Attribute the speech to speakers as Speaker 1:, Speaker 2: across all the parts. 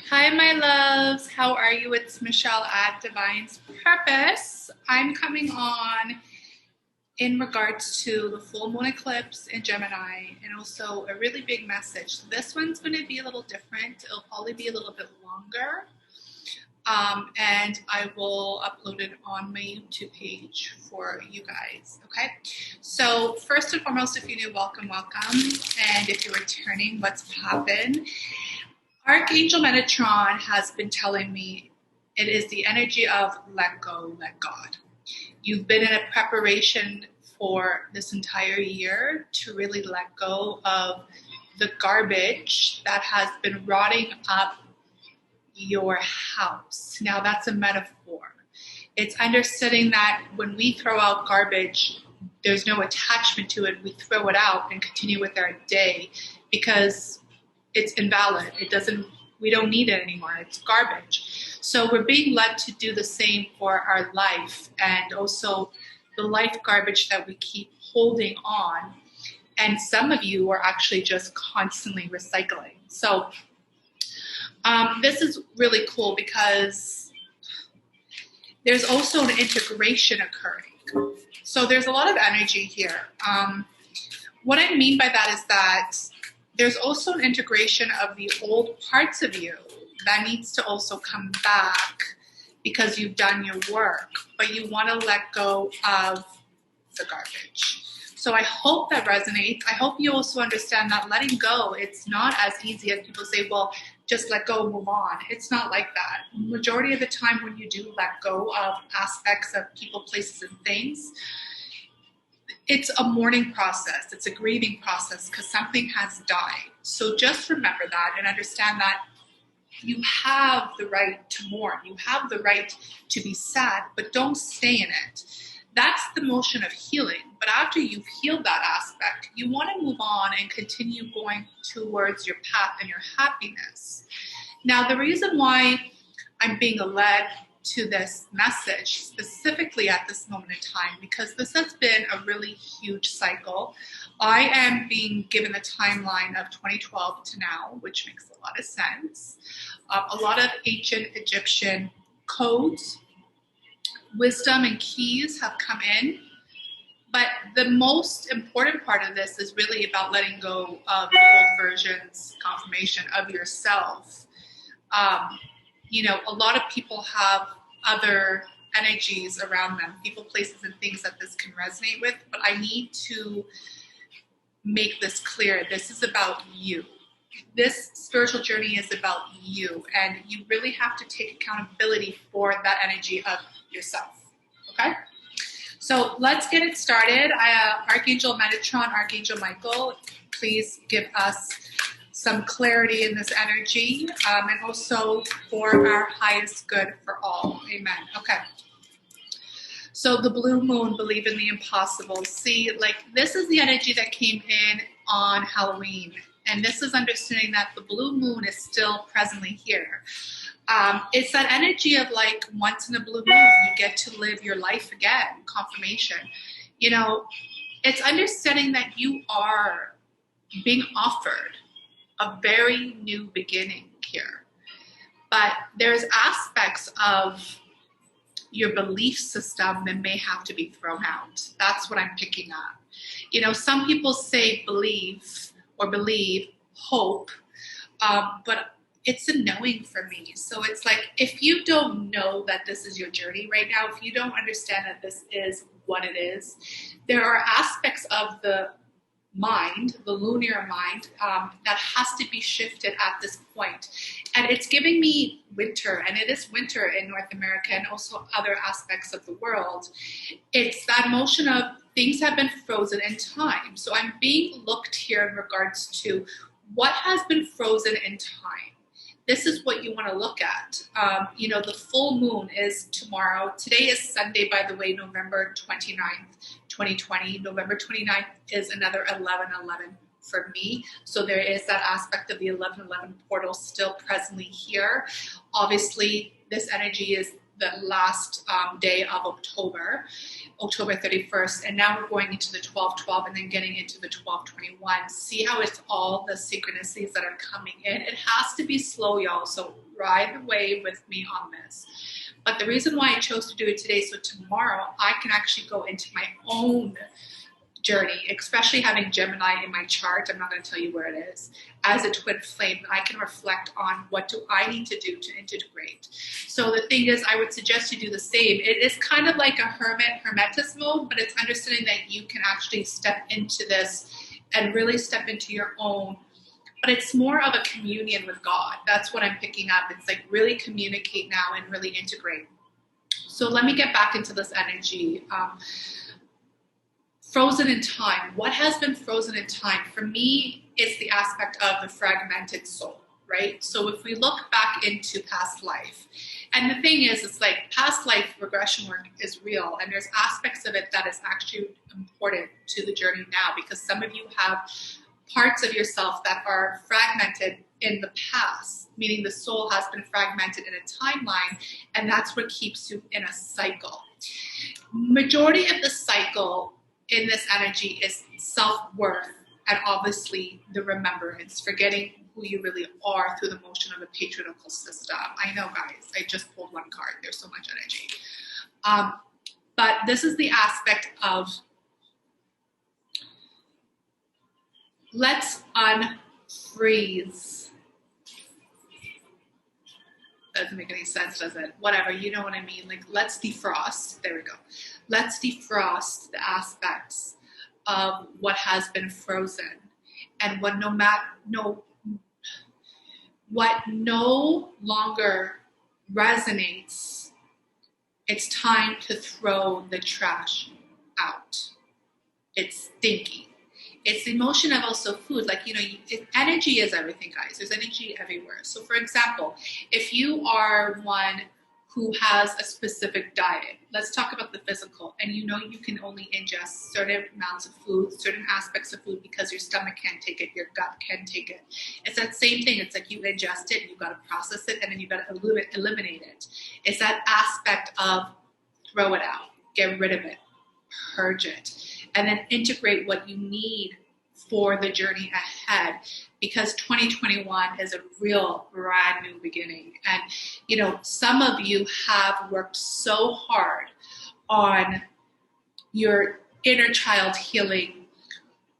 Speaker 1: Hi, my loves. How are you? It's Michelle at Divine's Purpose. I'm coming on in regards to the full moon eclipse in Gemini and also a really big message. This one's going to be a little different. It'll probably be a little bit longer. And I will upload it on my YouTube page for you guys. Okay. So first and foremost, if you're new, welcome. And if you're returning, what's poppin'? Archangel Metatron has been telling me it is the energy of let go, let God. You've been in a preparation for this entire year to really let go of the garbage that has been rotting up your house. Now that's a metaphor. It's understanding that when we throw out garbage, there's no attachment to it. We throw it out and continue with our day because it's invalid. We don't need it anymore. It's garbage. So we're being led to do the same for our life and also the life garbage that we keep holding on. And some of you are actually just constantly recycling. So this is really cool because there's also an integration occurring. So there's a lot of energy here. What I mean by that is that there's also an integration of the old parts of you that needs to also come back because you've done your work, but you want to let go of the garbage. So I hope that resonates. I hope you also understand that letting go, it's not as easy as people say, well, just let go and move on. It's not like that. Majority of the time when you do let go of aspects of people, places, and things, it's a mourning process. It's a grieving process because something has died. So just remember that and understand that you have the right to mourn. You have the right to be sad, but don't stay in it. That's the motion of healing. But after you've healed that aspect, you want to move on and continue going towards your path and your happiness. Now, the reason why I'm being led to this message specifically at this moment in time, because this has been a really huge cycle. I am being given the timeline of 2012 to now, which makes a lot of sense. A lot of ancient Egyptian codes, wisdom, and keys have come in. But the most important part of this is really about letting go of the old versions, confirmation of yourself. A lot of people have other energies around them, people, places, and things that this can resonate with, but I need to make this clear. This is about you. This spiritual journey is about you, and you really have to take accountability for that energy of yourself, okay? So let's get it started. Archangel Metatron, Archangel Michael, please give us some clarity in this energy, and also for our highest good for all. Amen. Okay. So the blue moon, believe in the impossible. See, this is the energy that came in on Halloween. And this is understanding that the blue moon is still presently here. It's that energy of once in a blue moon, you get to live your life again, confirmation. It's understanding that you are being offered a very new beginning here. But there's aspects of your belief system that may have to be thrown out. That's what I'm picking up. Some people say believe, hope, but it's a knowing for me. So it's if you don't know that this is your journey right now, if you don't understand that this is what it is, there are aspects of the mind, the lunar mind, that has to be shifted at this point. And it's giving me winter, and it is winter in North America and also other aspects of the world. It's that motion of things have been frozen in time. So I'm being looked here in regards to what has been frozen in time. This is what you want to look at. The full moon is tomorrow. Today is Sunday, by the way, November 29th, 2020. November 29th is another 11/11 for me. So there is that aspect of the 11/11 portal still presently here. Obviously, this energy is the last day of October 31st, and now we're going into the 12/12 and then getting into the 12/21. See how it's all the synchronicities that are coming in. It has to be slow, y'all, so ride the wave with me on this. But the reason why I chose to do it today, so tomorrow I can actually go into my own journey, especially having Gemini in my chart. I'm not going to tell you where it is. As a twin flame, I can reflect on what do I need to do to integrate. So the thing is, I would suggest you do the same. It is kind of like a hermetis mode, but it's understanding that you can actually step into this and really step into your own. But it's more of a communion with God. That's what I'm picking up. It's like really communicate now and really integrate. So let me get back into this energy. Frozen in time. What has been frozen in time? For me, it's the aspect of the fragmented soul, right? So if we look back into past life, and the thing is, it's like past life regression work is real, and there's aspects of it that is actually important to the journey now, because some of you have parts of yourself that are fragmented in the past, meaning the soul has been fragmented in a timeline, and that's what keeps you in a cycle. Majority of the cycle in this energy is self-worth, and obviously the remembrance, forgetting who you really are through the motion of a patriarchal system. I know, guys, I just pulled one card. There's so much energy. But this is the aspect of let's unfreeze. Doesn't make any sense, does it? Whatever, you know what I mean? Like, let's defrost. There we go. Let's defrost the aspects of what has been frozen, and what no longer resonates. It's time to throw the trash out. It's stinky. It's the emotion of also food. Like, energy is everything, guys. There's energy everywhere. So for example, if you are one who has a specific diet, let's talk about the physical, and you can only ingest certain amounts of food, certain aspects of food, because your stomach can't take it, your gut can't take it. It's that same thing. It's like you ingest it, you got to process it, and then you got to eliminate it. It's that aspect of throw it out, get rid of it, purge it, and then integrate what you need for the journey ahead, because 2021 is a real brand new beginning. And some of you have worked so hard on your inner child healing,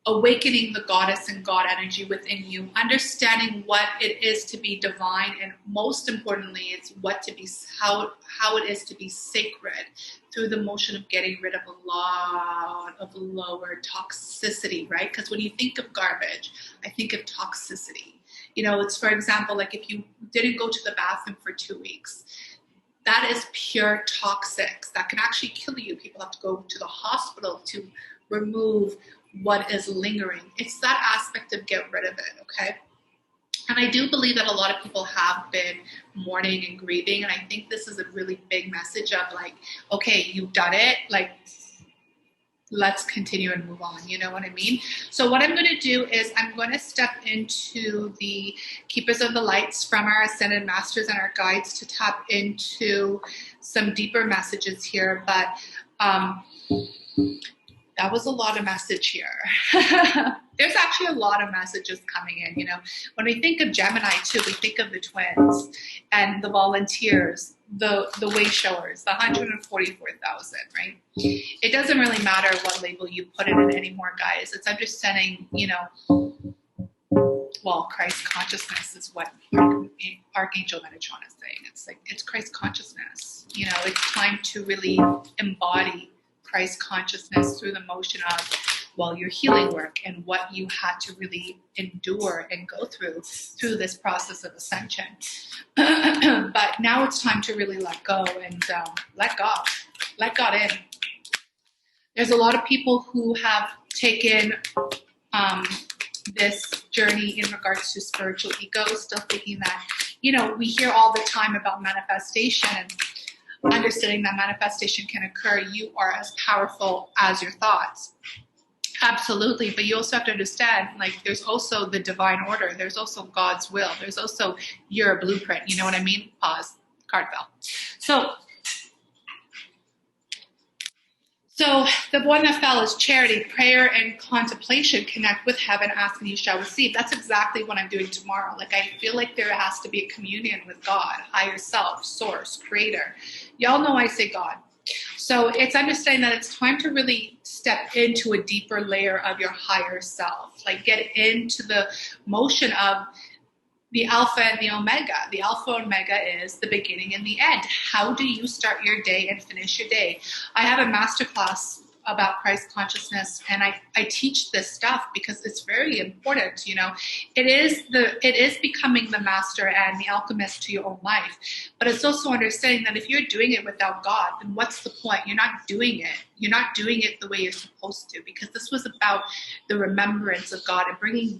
Speaker 1: awakening the goddess and God energy within you, understanding what it is to be divine, and most importantly, it's how it is to be sacred through the motion of getting rid of a lot of lower toxicity, right? Because when you think of garbage, I think of toxicity. It's, for example, like if you didn't go to the bathroom for 2 weeks, that is pure toxics that can actually kill you. People have to go to the hospital to remove what is lingering. It's that aspect of get rid of it, okay? And I do believe that a lot of people have been mourning and grieving, and I think this is a really big message of like, okay, you've done it, like, let's continue and move on, you know what I mean? So what I'm going to do is I'm going to step into the Keepers of the Lights from our Ascended Masters and our guides to tap into some deeper messages here, but that was a lot of message here. There's actually a lot of messages coming in, When we think of Gemini too, we think of the twins and the volunteers, the way showers, the 144,000, right? It doesn't really matter what label you put it in anymore, guys. It's understanding, Christ consciousness is what Archangel Metatron is saying. It's like, it's Christ consciousness. It's time to really embody Christ consciousness through the motion of, your healing work and what you had to really endure and go through this process of ascension. But now it's time to really let go and let God in. There's a lot of people who have taken this journey in regards to spiritual ego, still thinking that, we hear all the time about manifestation, and understanding that manifestation can occur. You are as powerful as your thoughts. Absolutely. But you also have to understand, like, there's also the divine order. There's also God's will. There's also your blueprint. You know what I mean? Pause. Card fell. So So the one that fell is charity, prayer, and contemplation. Connect with heaven, ask and you shall receive. That's exactly what I'm doing tomorrow. Like, I feel like there has to be a communion with God, higher self, source, creator. Y'all know I say God. So it's understanding that it's time to really step into a deeper layer of your higher self. Like, get into the motion of the alpha and the omega. The alpha and omega is the beginning and the end. How do you start your day and finish your day? I have a masterclass about Christ consciousness, and I teach this stuff because it's very important. You know, it is becoming the master and the alchemist to your own life, but it's also understanding that if you're doing it without God, then what's the point? You're not doing it. You're not doing it the way you're supposed to, because this was about the remembrance of God and bringing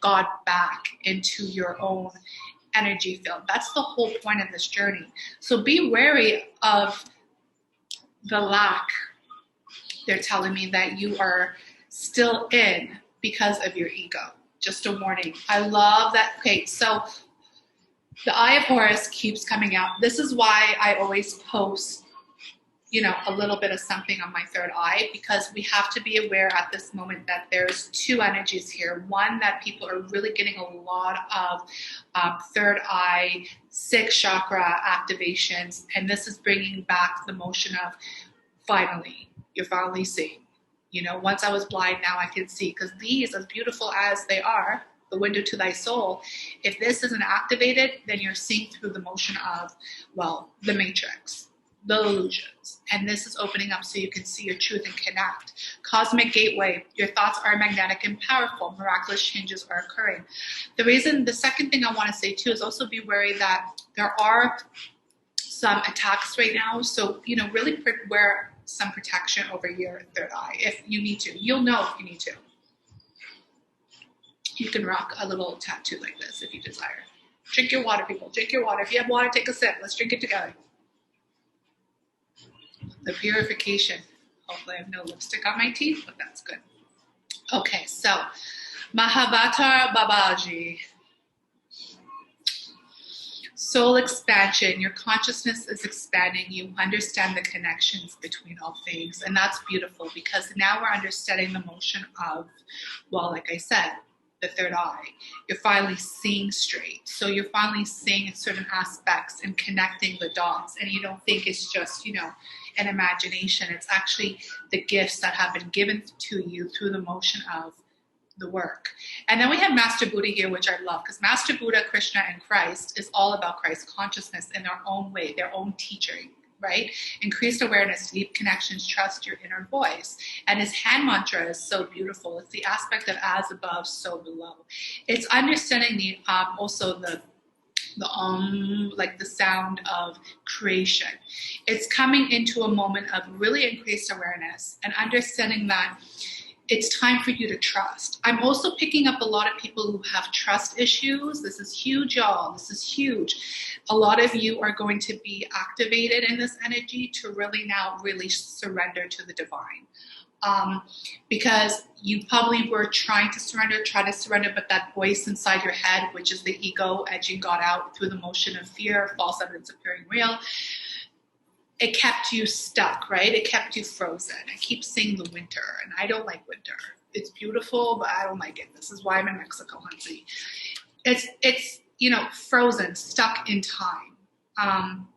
Speaker 1: God back into your own energy field. That's the whole point of this journey. So be wary of the lack they're telling me that you are still in because of your ego. Just a warning. I love that. Okay, so the Eye of Horus keeps coming out. This is why I always post, you know, a little bit of something on my third eye, because we have to be aware at this moment that there's two energies here. One, that people are really getting a lot of third eye, sixth chakra activations, and this is bringing back the motion of finally, you're finally seeing. You know, once I was blind, now I can see, because these, as beautiful as they are, the window to thy soul, if this isn't activated, then you're seeing through the motion of, well, the matrix, the illusions. And this is opening up so you can see your truth and connect. Cosmic gateway, your thoughts are magnetic and powerful. Miraculous changes are occurring. The second thing I want to say too is also be wary that there are some attacks right now. So, you know, really wear some protection over your third eye if you need to. You'll know if you need to. You can rock a little tattoo like this if you desire. Drink your water, people. Drink your water. If you have water, take a sip. Let's drink it together. The purification. Hopefully I have no lipstick on my teeth, but that's good. Okay, so Mahavatar Babaji. Soul expansion. Your consciousness is expanding. You understand the connections between all things. And that's beautiful, because now we're understanding the motion of, well, like I said, the third eye. You're finally seeing straight. So you're finally seeing certain aspects and connecting the dots. And you don't think it's just, you know, an imagination. It's actually the gifts that have been given to you through the motion of the work. And then we have Master Buddha here, which I love, because Master Buddha, Krishna, and Christ is all about Christ consciousness in their own way, their own teaching, right? Increased awareness, deep connections, trust your inner voice. And his hand mantra is so beautiful. It's the aspect of as above, so below. It's understanding the also the like the sound of creation. It's coming into a moment of really increased awareness and understanding that it's time for you to trust. I'm also picking up a lot of people who have trust issues. This is huge, y'all. This is huge. A lot of you are going to be activated in this energy to really now really surrender to the divine. Because you probably were trying to surrender, but that voice inside your head, which is the ego edging God out through the motion of fear, false evidence appearing real, it kept you stuck, right? It kept you frozen. I keep seeing the winter, and I don't like winter. It's beautiful, but I don't like it. This is why I'm in Mexico, Huntsy. It's you know, frozen, stuck in time.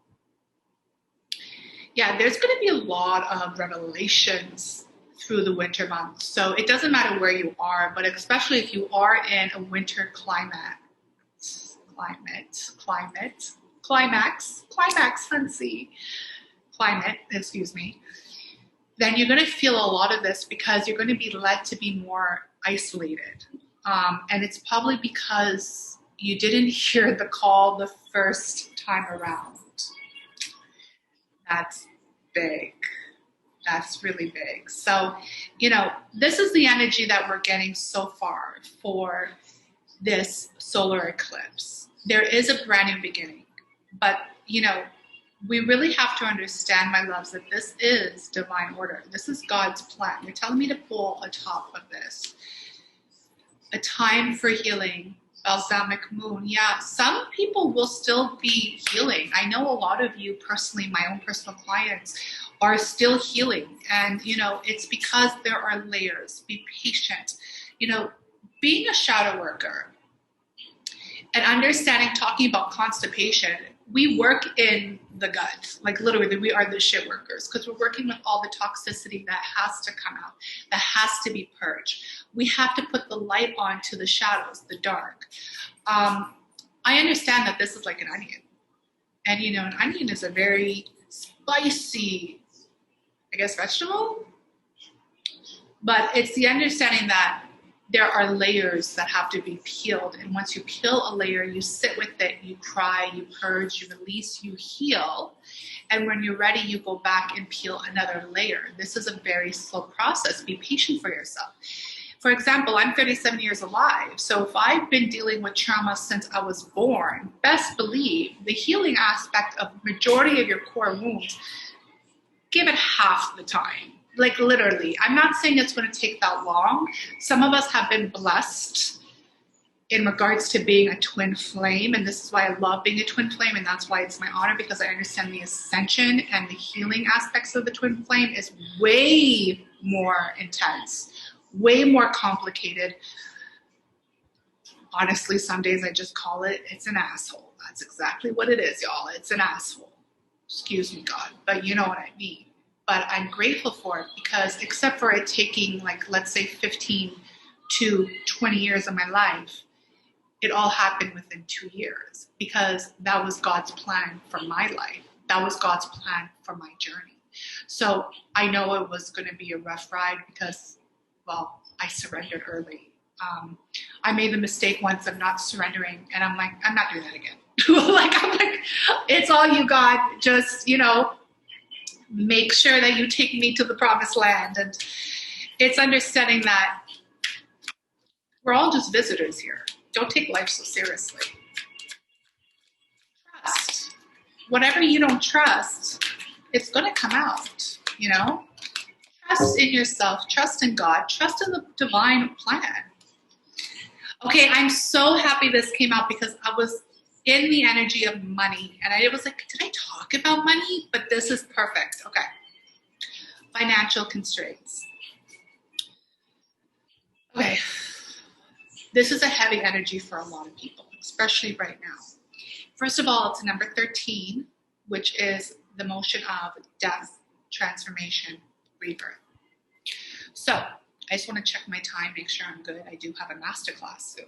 Speaker 1: Yeah, there's going to be a lot of revelations through the winter months. So it doesn't matter where you are, but especially if you are in a winter climax, Huntsy. Climate, excuse me, then you're going to feel a lot of this because you're going to be led to be more isolated. And it's probably because you didn't hear the call the first time around. That's big. That's really big. So, you know, this is the energy that we're getting so far for this solar eclipse. There is a brand new beginning, but, you know, we really have to understand, my loves, that this is divine order. This is God's plan. You're telling me to pull a top of this. A time for healing, balsamic moon. Yeah, some people will still be healing. I know a lot of you personally, my own personal clients, are still healing. And, you know, it's because there are layers. Be patient. You know, being a shadow worker and understanding, talking about constipation, we work in the gut. Like literally, we are the shit workers because we're working with all the toxicity that has to come out, that has to be purged. We have to put the light on to the shadows, the dark. I understand that this is like an onion. And, you know, an onion is a very spicy, I guess, vegetable. But it's the understanding that there are layers that have to be peeled. And once you peel a layer, you sit with it, you cry, you purge, you release, you heal. And when you're ready, you go back and peel another layer. This is a very slow process. Be patient for yourself. For example, I'm 37 years alive. So if I've been dealing with trauma since I was born, best believe the healing aspect of majority of your core wounds, give it half the time. Like literally, I'm not saying it's going to take that long. Some of us have been blessed in regards to being a twin flame. And this is why I love being a twin flame. And that's why it's my honor, because I understand the ascension and the healing aspects of the twin flame is way more intense, way more complicated. Honestly, some days I just call it's an asshole. That's exactly what it is, y'all. It's an asshole. Excuse me, God, but you know what I mean. But I'm grateful for it because except for it taking like, let's say 15 to 20 years of my life, it all happened within 2 years because that was God's plan for my life. That was God's plan for my journey. So I know it was going to be a rough ride because, well, I surrendered early. I made the mistake once of not surrendering, and I'm like, I'm not doing that again. I'm like, it's all you got. Just, you know, make sure that you take me to the promised land. And it's understanding that we're all just visitors here. Don't take life so seriously. Trust. Whatever you don't trust, it's going to come out, you know? Trust in yourself, trust in God, trust in the divine plan. Okay, I'm so happy this came out because I was in the energy of money and I was like, did I talk about money? But this is perfect. Okay. Financial constraints. Okay. This is a heavy energy for a lot of people, especially right now. First of all, it's number 13, which is the motion of death, transformation, rebirth. So I just want to check my time, make sure I'm good. I do have a masterclass soon.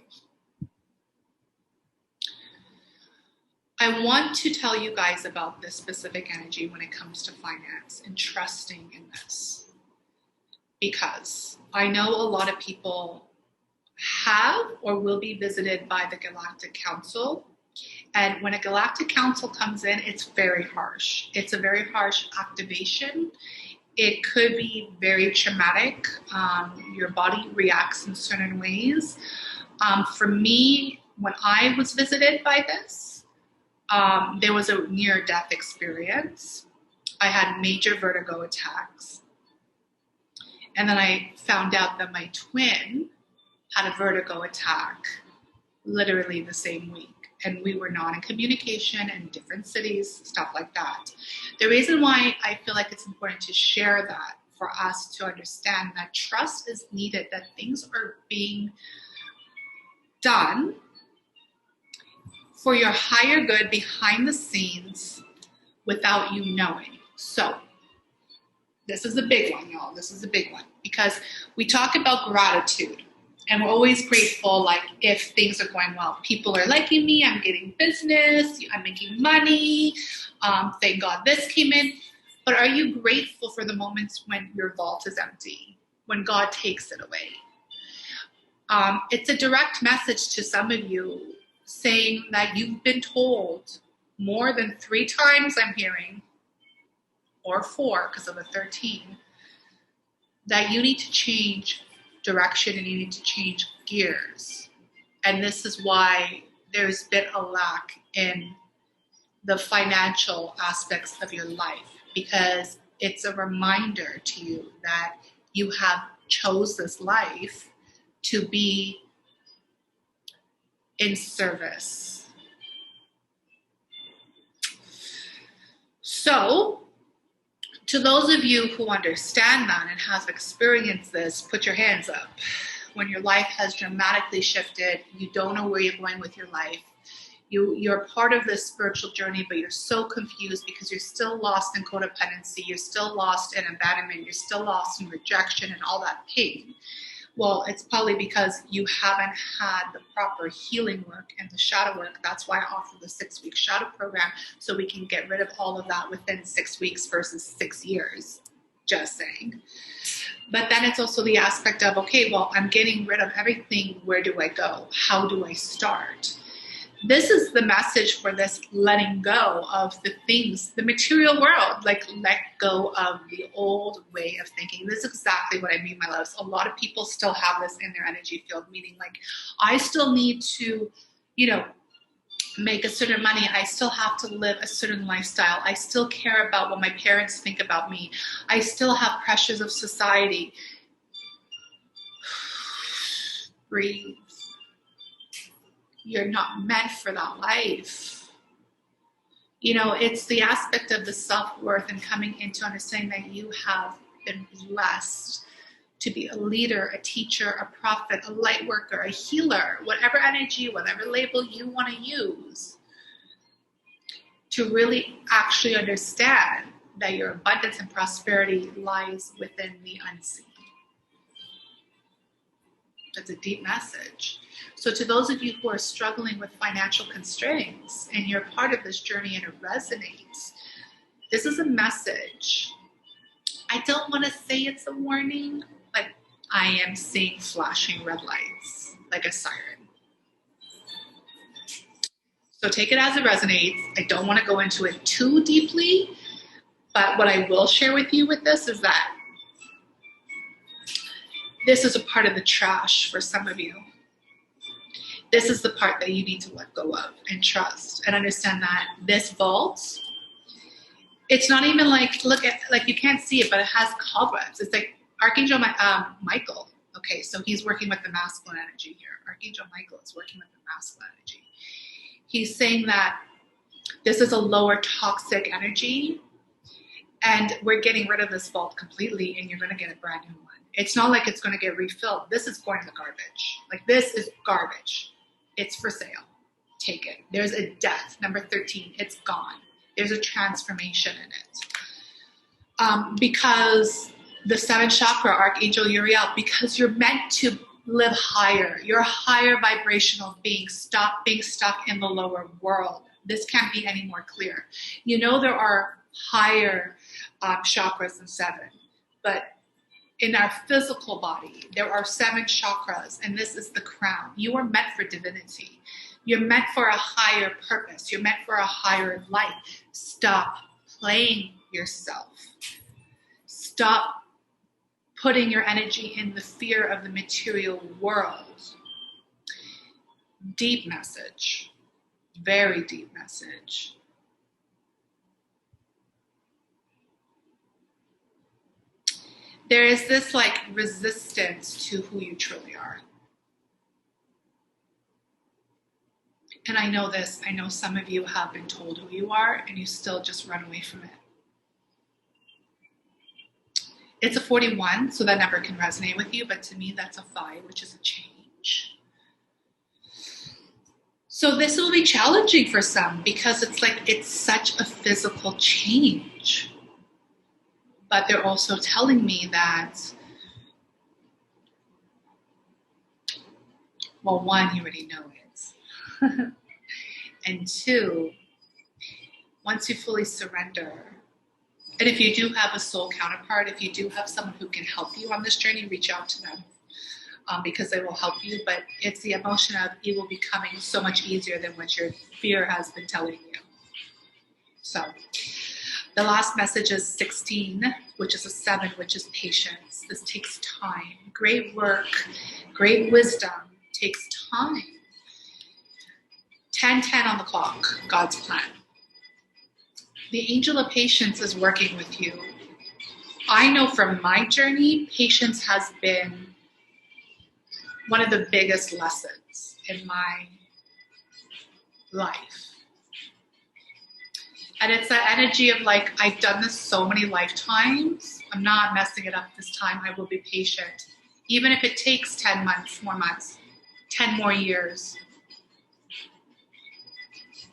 Speaker 1: I want to tell you guys about this specific energy when it comes to finance and trusting in this. Because I know a lot of people have or will be visited by the Galactic Council. And when a Galactic Council comes in, it's very harsh. It's a very harsh activation. It could be very traumatic. Your body reacts in certain ways. For me, when I was visited by this, there was a near-death experience. I had major vertigo attacks. And then I found out that my twin had a vertigo attack literally the same week. And we were not in communication in different cities, stuff like that. The reason why I feel like it's important to share that for us to understand that trust is needed, that things are being done for your higher good behind the scenes without you knowing. So this is a big one, y'all. This is a big one because we talk about gratitude. And we're always grateful, like, if things are going well. People are liking me, I'm getting business, I'm making money, thank God this came in. But are you grateful for the moments when your vault is empty, when God takes it away? It's a direct message to some of you saying that you've been told more than 3 times, I'm hearing, or 4 because of the 13, that you need to change direction and you need to change gears. And this is why there's been a lack in the financial aspects of your life, because it's a reminder to you that you have chose this life to be in service. So To those of you who understand that and have experienced this, put your hands up. When your life has dramatically shifted, you don't know where you're going with your life. You're part of this spiritual journey, but you're so confused because you're still lost in codependency. You're still lost in abandonment. You're still lost in rejection and all that pain. Well, it's probably because you haven't had the proper healing work and the shadow work. That's why I offer the 6-week shadow program, so we can get rid of all of that within 6 weeks versus 6 years. Just saying. But then it's also the aspect of, okay, well, I'm getting rid of everything. Where do I go? How do I start? This is the message for this letting go of the things, the material world, like let go of the old way of thinking. This is exactly what I mean, my loves. A lot of people still have this in their energy field, meaning like, I still need to, make a certain money. I still have to live a certain lifestyle. I still care about what my parents think about me. I still have pressures of society. Breathe. You're not meant for that life. It's the aspect of the self-worth and coming into understanding that you have been blessed to be a leader, a teacher, a prophet, a light worker, a healer, whatever energy, whatever label you want to use, to really actually understand that your abundance and prosperity lies within the unseen. That's a deep message. So to those of you who are struggling with financial constraints and you're part of this journey and it resonates, this is a message. I don't want to say it's a warning, but I am seeing flashing red lights like a siren. So take it as it resonates. I don't want to go into it too deeply, but what I will share with you with this is that this is a part of the trash for some of you. This is the part that you need to let go of and trust and understand that this vault, it's not even like, look at, like you can't see it, but it has cobwebs. It's like Archangel Michael. Okay, so he's working with the masculine energy here. Archangel Michael is working with the masculine energy. He's saying that this is a lower toxic energy and we're getting rid of this vault completely and you're going to get a brand new one. It's not like it's going to get refilled. This is going in the garbage. Like this is garbage. It's for sale. Take it. There's a death. Number 13. It's gone. There's a transformation in it. Because the 7th chakra, Archangel Uriel, because you're meant to live higher. You're a higher vibrational being. Stop being stuck in the lower world. This can't be any more clear. There are higher chakras than 7, but in our physical body, there are 7 chakras, and this is the crown. You are meant for divinity. You're meant for a higher purpose. You're meant for a higher life. Stop playing yourself. Stop putting your energy in the fear of the material world. Deep message. Very deep message. There is this like resistance to who you truly are. And I know this, I know some of you have been told who you are and you still just run away from it. It's a 41, so that number can resonate with you, but to me that's a 5, which is a change. So this will be challenging for some because it's such a physical change. But they're also telling me that, well, 1, you already know it. And 2, once you fully surrender, and if you do have a soul counterpart, if you do have someone who can help you on this journey, reach out to them because they will help you. But it's the emotion of it will be coming so much easier than what your fear has been telling you. So the last message is 16, which is a 7, which is patience. This takes time. Great work, great wisdom takes time. 10:10 on the clock, God's plan. The angel of patience is working with you. I know from my journey, patience has been one of the biggest lessons in my life. And it's that energy of like, I've done this so many lifetimes. I'm not messing it up this time. I will be patient. Even if it takes 10 months, 10 more years.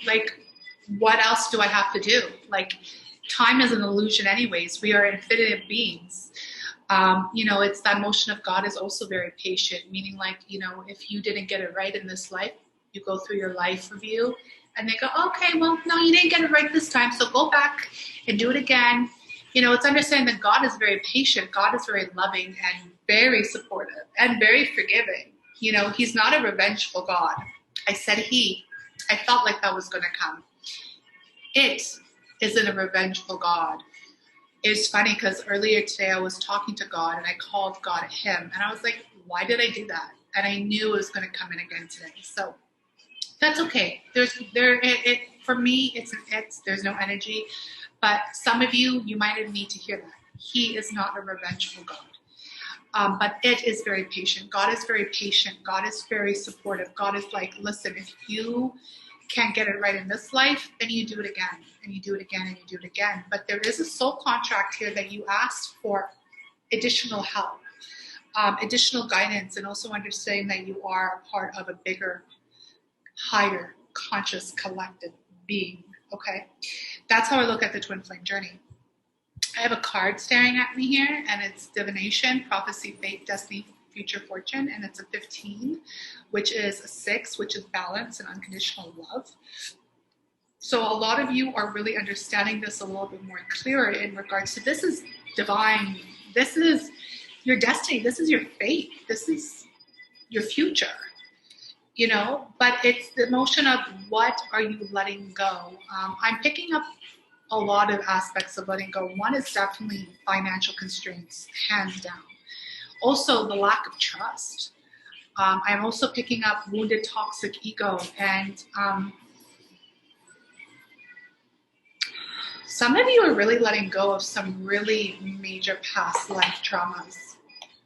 Speaker 1: Like, what else do I have to do? Like, time is an illusion anyways. We are infinite beings. It's that motion of God is also very patient, meaning like, if you didn't get it right in this life, you go through your life review and they go, okay, well, no, you didn't get it right this time. So go back and do it again. It's understanding that God is very patient. God is very loving and very supportive and very forgiving. He's not a revengeful God. I said I felt like that was going to come. It isn't a revengeful God. It's funny because earlier today I was talking to God and I called God him. And I was like, why did I do that? And I knew it was going to come in again today. So that's okay. For me, there's no energy. But some of you might need to hear that. He is not a revengeful God. But it is very patient. God is very patient. God is very supportive. God is like, listen, if you can't get it right in this life, then you do it again, and you do it again, and you do it again. But there is a soul contract here that you asked for additional help, additional guidance, and also understanding that you are a part of a bigger, higher, conscious, collective being, okay? That's how I look at the twin flame journey. I have a card staring at me here, and it's divination, prophecy, fate, destiny, future fortune, and it's a 15, which is a 6, which is balance and unconditional love. So a lot of you are really understanding this a little bit more clearer in regards to this is divine, this is your destiny, this is your fate, this is your future, but it's the emotion of what are you letting go. I'm picking up a lot of aspects of letting go. One is definitely financial constraints, hands down. Also, the lack of trust. I'm also picking up wounded, toxic ego. And some of you are really letting go of some really major past life traumas.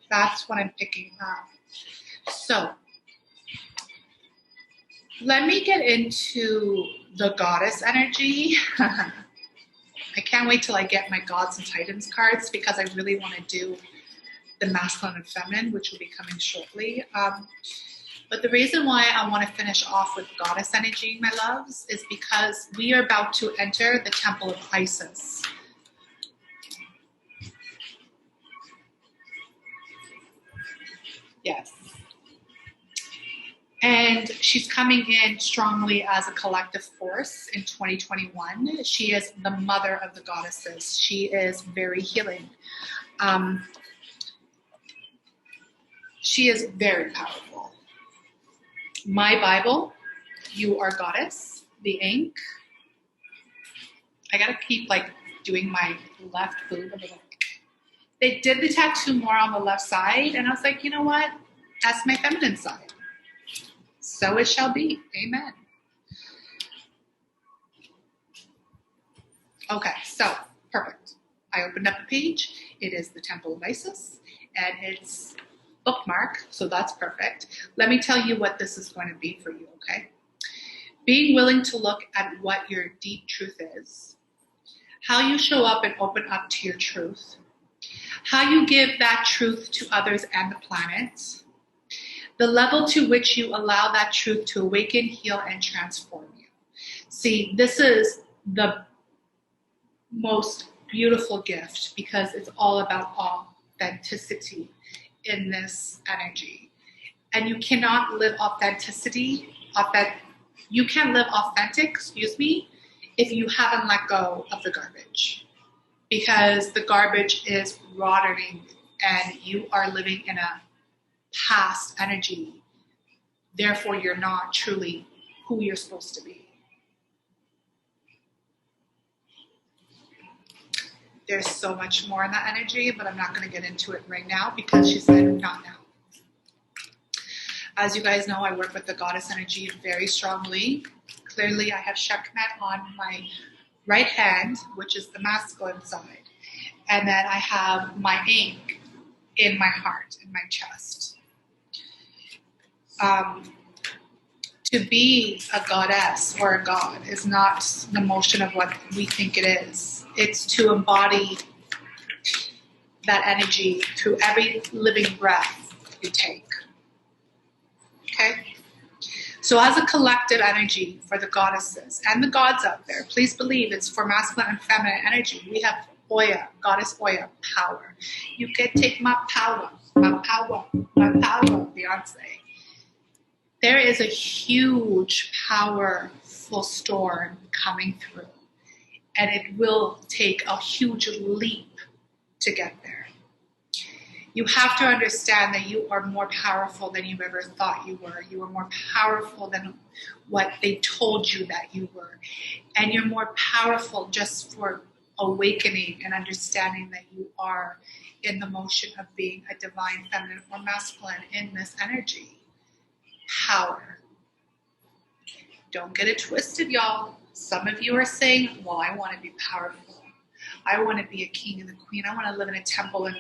Speaker 1: That's what I'm picking up. So, let me get into the goddess energy. I can't wait till I get my gods and titans cards because I really want to do the masculine and feminine, which will be coming shortly. But the reason why I want to finish off with goddess energy, my loves, is because we are about to enter the temple of Isis. Yes. And she's coming in strongly as a collective force in 2021. She is the mother of the goddesses. She is very healing. She is very powerful. My Bible, You Are Goddess, the ink. I gotta keep like doing my left boob a little. They did the tattoo more on the left side, and I was like, you know what? That's my feminine side. So it shall be. Amen. Okay, so perfect. I opened up a page. It is the Temple of Isis, and it's bookmark, so that's perfect. Let me tell you what this is going to be for you, okay? Being willing to look at what your deep truth is, how you show up and open up to your truth, how you give that truth to others and the planet, the level to which you allow that truth to awaken, heal, and transform you. See, this is the most beautiful gift because it's all about authenticity in this energy. And you cannot live you can't live authentic, if you haven't let go of the garbage. Because the garbage is rotting and you are living in a past energy. Therefore, you're not truly who you're supposed to be. There's so much more in that energy, but I'm not going to get into it right now because she said not now. As you guys know, I work with the goddess energy very strongly. Clearly, I have Shakmet on my right hand, which is the masculine side. And then I have my ink in my heart, in my chest. To be a goddess or a god is not the motion of what we think it is. It's to embody that energy through every living breath you take. Okay? So as a collective energy for the goddesses and the gods out there, please believe it's for masculine and feminine energy. We have Oya, goddess Oya, power. You can take my power, Beyonce. There is a huge, powerful storm coming through, and it will take a huge leap to get there. You have to understand that you are more powerful than you ever thought you were. You are more powerful than what they told you that you were. And you're more powerful just for awakening and understanding that you are in the motion of being a divine feminine or masculine in this energy. Power. Don't get it twisted, y'all. Some of you are saying, well, I want to be powerful. I want to be a king and a queen. I want to live in a temple and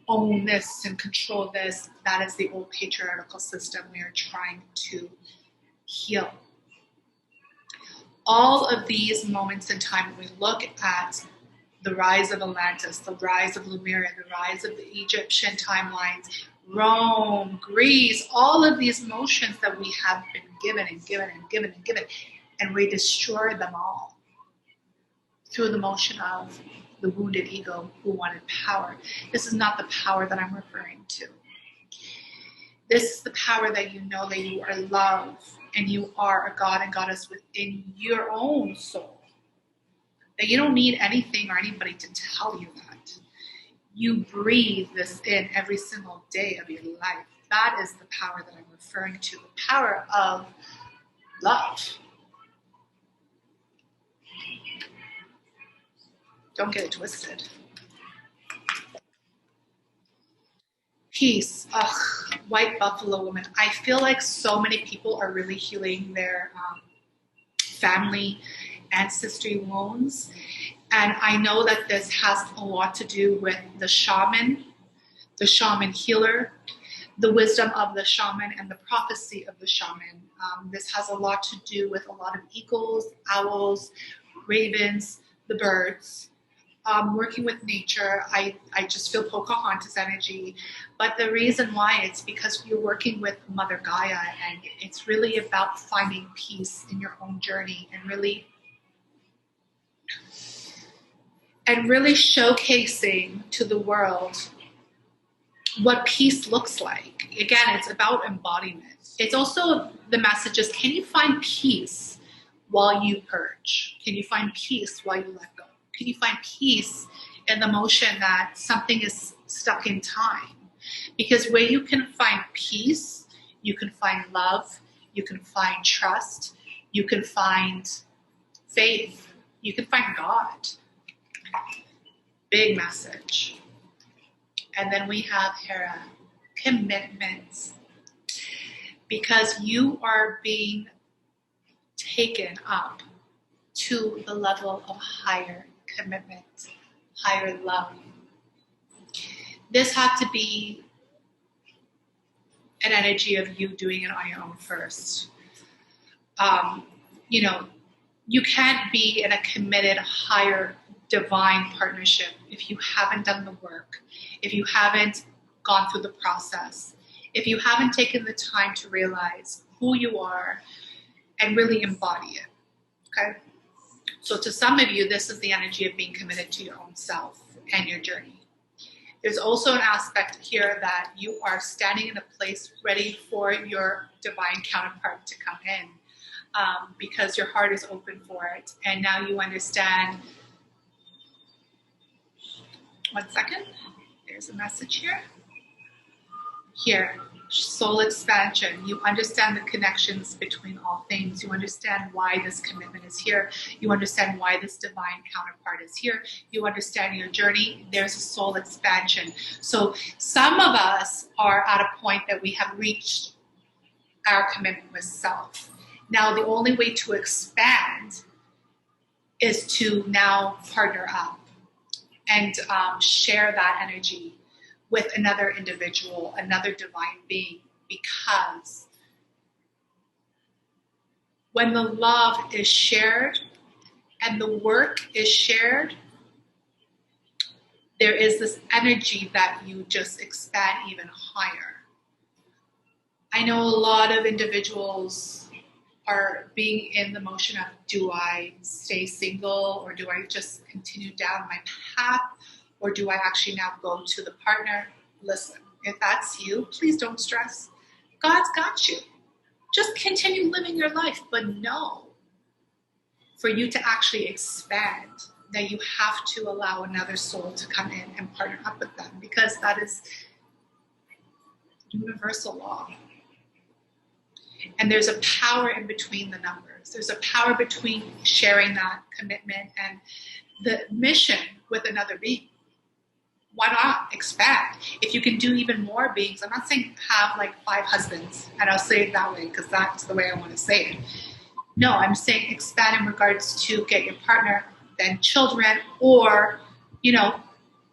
Speaker 1: own this and control this. That is the old patriarchal system we are trying to heal. All of these moments in time, when we look at the rise of Atlantis, the rise of Lemuria, the rise of the Egyptian timelines, Rome, Greece, all of these motions that we have been given and given and given and given, and we destroy them all through the motion of the wounded ego who wanted power. This is not the power that I'm referring to. This is the power that you know that you are love and you are a god and goddess within your own soul. That you don't need anything or anybody to tell you that. You breathe this in every single day of your life. That is the power that I'm referring to, the power of love. Don't get it twisted. Peace. Ugh, white buffalo woman. I feel like so many people are really healing their family ancestry wounds. And I know that this has a lot to do with the shaman healer, the wisdom of the shaman, and the prophecy of the shaman. This has a lot to do with a lot of eagles, owls, ravens, the birds. Working with nature, I just feel Pocahontas energy. But the reason why, it's because you're working with Mother Gaia, and it's really about finding peace in your own journey and really showcasing to the world what peace looks like. Again, it's about embodiment. It's also the message is, can you find peace while you purge? Can you find peace while you let go? Can you find peace in the motion that something is stuck in time? Because where you can find peace, you can find love, you can find trust, you can find faith, you can find God. Big message. And then we have Hera, commitment. Because you are being taken up to the level of higher commitment, higher love. This had to be an energy of you doing it on your own first. You can't be in a committed, higher, divine partnership if you haven't done the work, if you haven't gone through the process, if you haven't taken the time to realize who you are and really embody it. Okay? So to some of you, this is the energy of being committed to your own self and your journey. There's also an aspect here that you are standing in a place ready for your divine counterpart to come in, because your heart is open for it. And now you understand. One second. There's a message here. Here, soul expansion. You understand the connections between all things. You understand why this commitment is here. You understand why this divine counterpart is here. You understand your journey. There's a soul expansion. So some of us are at a point that we have reached our commitment with self. Now, the only way to expand is to now partner up and share that energy with another individual, another divine being, because when the love is shared and the work is shared, there is this energy that you just expand even higher. I know a lot of individuals are being in the motion of, do I stay single, or do I just continue down my path, or do I actually now go to the partner? Listen, if that's you, please don't stress. God's got you. Just continue living your life, but know, for you to actually expand, that you have to allow another soul to come in and partner up with them, because that is universal law. And there's a power in between the numbers. There's a power between sharing that commitment and the mission with another being. Why not expand? If you can do even more beings, I'm not saying have like 5 husbands, and I'll say it that way because that's the way I want to say it. No, I'm saying expand in regards to get your partner, then children, or,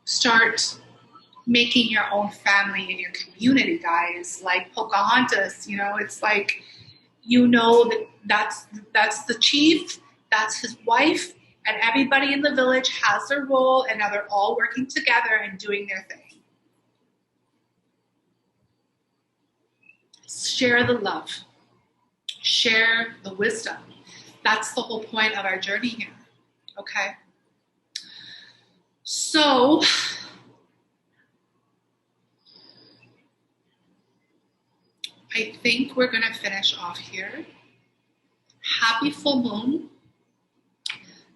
Speaker 1: start making your own family in your community, guys. Like Pocahontas, it's like, that's the chief, that's his wife, and everybody in the village has their role, and now they're all working together and doing their thing. Share the love. Share the wisdom. That's the whole point of our journey here, okay? So, I think we're going to finish off here. Happy full moon.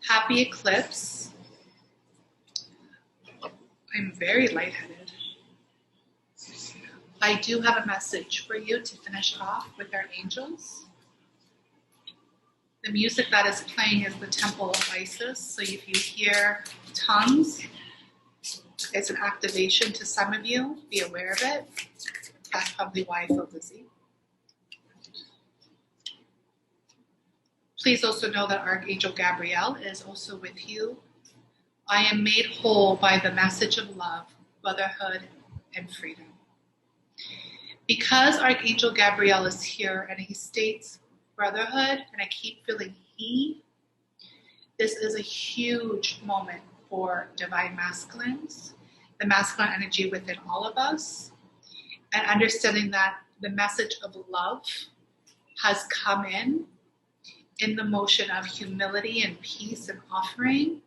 Speaker 1: Happy eclipse. I'm very lightheaded. I do have a message for you to finish off with our angels. The music that is playing is the Temple of Isis. So if you hear tongues, it's an activation to some of you. Be aware of it. That's probably why I feel dizzy. Please also know that Archangel Gabriel is also with you. I am made whole by the message of love, brotherhood, and freedom. Because Archangel Gabriel is here and he states brotherhood, and I keep feeling he, this is a huge moment for divine masculines, the masculine energy within all of us, and understanding that the message of love has come in the motion of humility and peace and offering,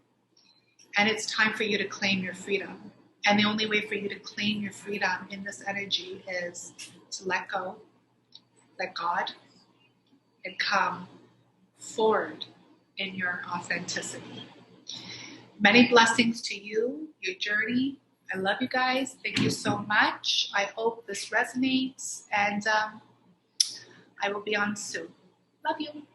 Speaker 1: and it's time for you to claim your freedom. And the only way for you to claim your freedom in this energy is to let go, let God, and come forward in your authenticity. Many blessings to you, your journey. I love you guys. Thank you so much. I hope this resonates, and I will be on soon. Love you.